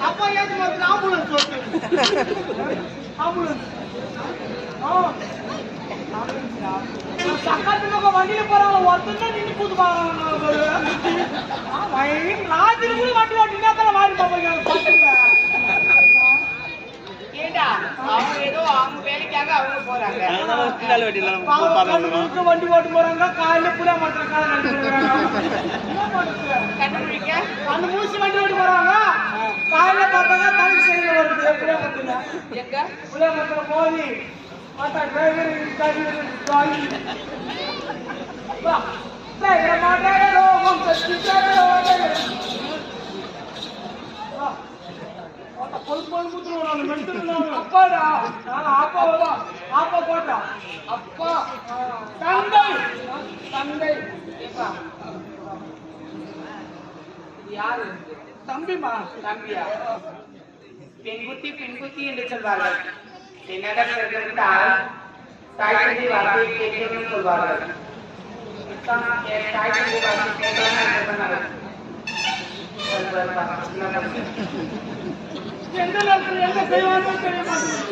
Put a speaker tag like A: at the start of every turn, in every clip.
A: அப்பா ஏன் ambulance ambulance சக்கரத்துக்கு வண்டியில போறாங்க ஒருத்தர் நின்று கூத்து பாக்குறாங்க ராத்திரி கூட வண்டி ஓட்டினா மாறி பாப்பாங்க
B: ஏண்டா அவங்க ஏதோ அவங்க வேலைக்காக அவங்க போறாங்க
A: வண்டி ஓட்டு போறாங்க காலையில புள்ள மாத்திர
B: கண்டுபிடிக்க
A: அந்த மூச்சு வண்டி ஓட்டு போறாங்க காலையில பார்த்தாங்க தலைக்கு செய்ய வருது புள்ள மாத்திர
B: எங்க
A: புள்ள மாத்திர மோதி மாத்தா டிரைவர் அப்பாடா அப்பா போட்டா அப்பா தந்தை தந்தை
B: யாரு
A: தம்பிமா
B: தம்பியா பெண்குத்தி என்று சொல்வார்கள் என்னிடம் இருந்தால் தாய் தந்தை வார்த்தையை கேட்கணும்னு சொல்வார்கள் தாய் தந்தை வார்த்தை கேட்கணும்
A: எந்த நேரத்தில் என்ன செய்வார்கள் தெரிய மாட்டேன்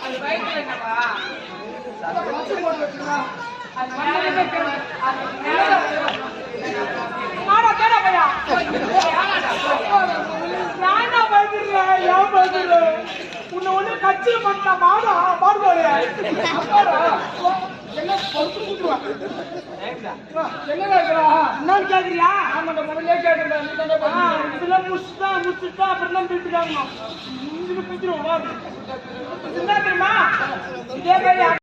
B: அந்த வயிற்று என்னப்பா
A: மாடா கேடா பையா நானா பயந்துடுறேன் ஏன் பயந்துடுறேன் உன்னை ஒண்ணு கட்சியில் பண்ணா மாடா பாடுவாரு என்ன பொறுத்து கூட்டுவான் என்ன என்னன்னு கேக்குறியா ஆமாண்ட முதல்ல கேட்கறேன் இதெல்லாம் முடிச்சுட்டா அப்புறம் தான் பிரிச்சுட்டாங்க பிரிச்சிருவோம் என்ன தெரியுமா